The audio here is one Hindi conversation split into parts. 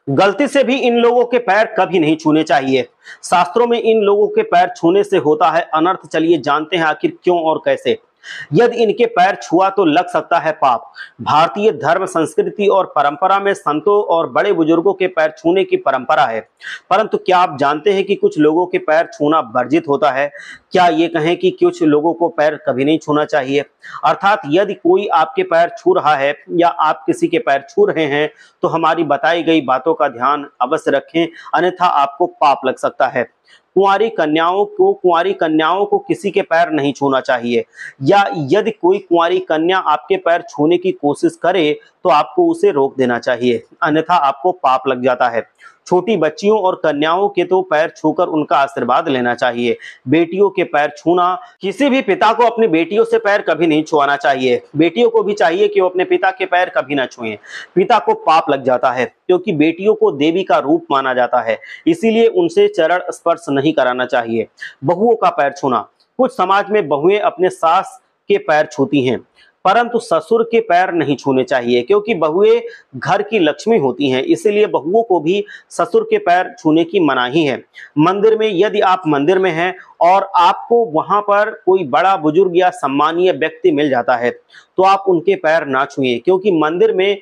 गलती से भी इन लोगों के पैर कभी नहीं छूने चाहिए। शास्त्रों में इन लोगों के पैर छूने से होता है अनर्थ। चलिए जानते हैं आखिर क्यों और कैसे। यदि इनके पैर छुआ तो लग सकता है पाप। भारतीय धर्म, संस्कृति और परंपरा में संतों और बड़े बुजुर्गों के पैर छूने की परंपरा है। परंतु क्या आप जानते हैं कि कुछ लोगों के पैर छूना वर्जित होता है? क्या ये कहें कि कुछ लोगों को पैर कभी नहीं छूना चाहिए? अर्थात यदि कोई आपके पैर छू रहा है या आप किसी के पैर छू रहे हैं तो हमारी बताई गई बातों का ध्यान अवश्य रखें, अन्यथा आपको पाप लग सकता है। कुंवारी कन्याओं को किसी के पैर नहीं छूना चाहिए, या यदि कोई कुंवारी कन्या आपके पैर छूने की कोशिश करे तो आपको उसे रोक देना चाहिए, अन्यथा आपको पाप लग जाता है। छोटी बच्चियों और कन्याओं के तो पैर छूकर उनका आशीर्वाद लेना चाहिए। बेटियों के पैर छूना, किसी भी पिता को अपनी बेटियों से पैर कभी नहीं छुआना चाहिए। बेटियों को भी चाहिए कि वो अपने पिता के पैर कभी ना छुएं। पिता को पाप लग जाता है क्योंकि बेटियों को देवी का रूप माना जाता है, इसीलिए उनसे चरण स्पर्श नहीं कराना चाहिए। बहुओं का पैर छूना, कुछ समाज में बहुएं अपने सास के पैर छूती हैं, परंतु ससुर के पैर नहीं छूने चाहिए क्योंकि बहुएं घर की लक्ष्मी होती हैं, इसीलिए बहुओं को भी ससुर के पैर छूने की मनाही है। मंदिर में, यदि आप मंदिर में हैं और आपको वहां पर कोई बड़ा बुजुर्ग या सम्मानीय व्यक्ति मिल जाता है तो आप उनके पैर ना छुएं, क्योंकि मंदिर में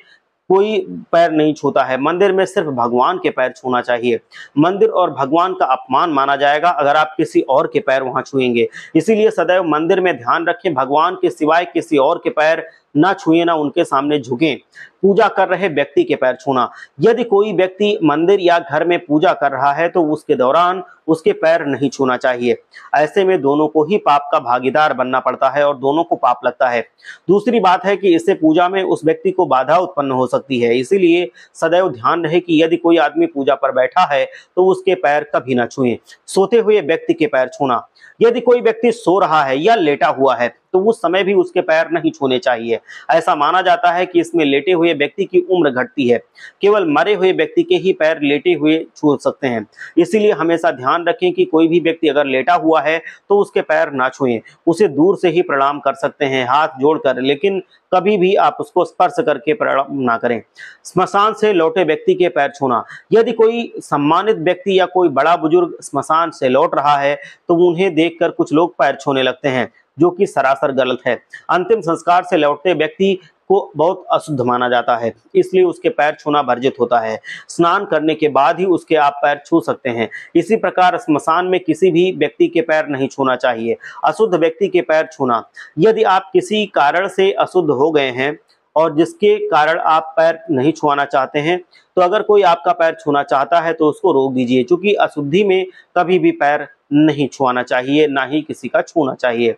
कोई पैर नहीं छूता है। मंदिर में सिर्फ भगवान के पैर छूना चाहिए। मंदिर और भगवान का अपमान माना जाएगा अगर आप किसी और के पैर वहां छुएंगे। इसीलिए सदैव मंदिर में ध्यान रखें, भगवान के सिवाय किसी और के पैर ना छुएं, ना उनके सामने झुकें। पूजा कर रहे व्यक्ति के पैर छूना, यदि कोई व्यक्ति मंदिर या घर में पूजा कर रहा है तो उसके दौरान उसके पैर नहीं छूना चाहिए। ऐसे में दोनों को ही पाप का भागीदार बनना पड़ता है और दोनों को पाप लगता है। दूसरी बात है कि इससे पूजा में उस व्यक्ति को बाधा उत्पन्न हो सकती है, इसीलिए सदैव ध्यान रहे कि यदि कोई आदमी पूजा पर बैठा है तो उसके पैर कभी ना छुएं। सोते हुए व्यक्ति के पैर छूना, यदि कोई व्यक्ति सो रहा है या लेटा हुआ है तो उस समय भी उसके पैर नहीं छूने चाहिए। ऐसा माना जाता है कि इसमें लेटे हुए व्यक्ति की उम्र घटती है, केवल मरे हुए व्यक्ति के ही पैर लेटे हुए छू सकते हैं। इसीलिए हमेशा ध्यान रखें कि कोई भी व्यक्ति अगर लेटा हुआ है तो उसके पैर ना छुएं, उसे दूर से ही प्रणाम कर सकते हैं हाथ जोड़कर, लेकिन कभी भी आप उसको स्पर्श करके प्रणाम ना करें। स्मशान से लौटे व्यक्ति के पैर छूना, यदि कोई सम्मानित व्यक्ति या कोई बड़ा बुजुर्ग स्मशान से लौट रहा है तो उन्हें देखकर कुछ लोग पैर छूने लगते हैं, जो कि सरासर गलत है। अंतिम संस्कार से लौटते व्यक्ति को बहुत अशुद्ध माना जाता है, इसलिए उसके पैर छूना वर्जित होता है। स्नान करने के बाद ही उसके आप पैर छू सकते हैं। इसी प्रकार स्मशान में किसी भी व्यक्ति के पैर नहीं छूना चाहिए। अशुद्ध व्यक्ति के पैर छूना, यदि आप किसी कारण से अशुद्ध हो गए हैं और जिसके कारण आप पैर नहीं छुआना चाहते हैं, तो अगर कोई आपका पैर छूना चाहता है तो उसको रोक दीजिए, क्योंकि अशुद्धि में कभी भी पैर नहीं छुआना चाहिए, ना ही किसी का छूना चाहिए,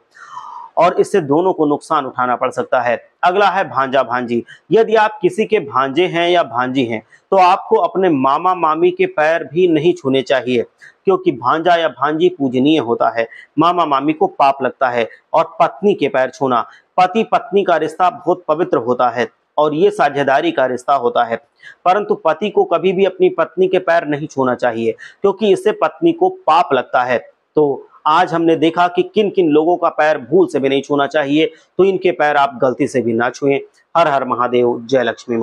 और इससे दोनों को नुकसान उठाना पड़ सकता है। अगला है भांजा भांजी, यदि आप किसी के भांजे हैं या भांजी हैं तो आपको अपने मामा मामी के पैर भी नहीं छूने चाहिए, क्योंकि भांजा या भांजी पूजनीय होता है, मामा मामी को पाप लगता है। और पत्नी के पैर छूना, पति पत्नी का रिश्ता बहुत पवित्र होता है और ये साझेदारी का रिश्ता होता है, परंतु पति को कभी भी अपनी पत्नी के पैर नहीं छूना चाहिए, क्योंकि इससे पत्नी को पाप लगता है। तो आज हमने देखा कि किन किन लोगों का पैर भूल से भी नहीं छूना चाहिए, तो इनके पैर आप गलती से भी ना छुएं। हर हर महादेव, जय लक्ष्मी माता।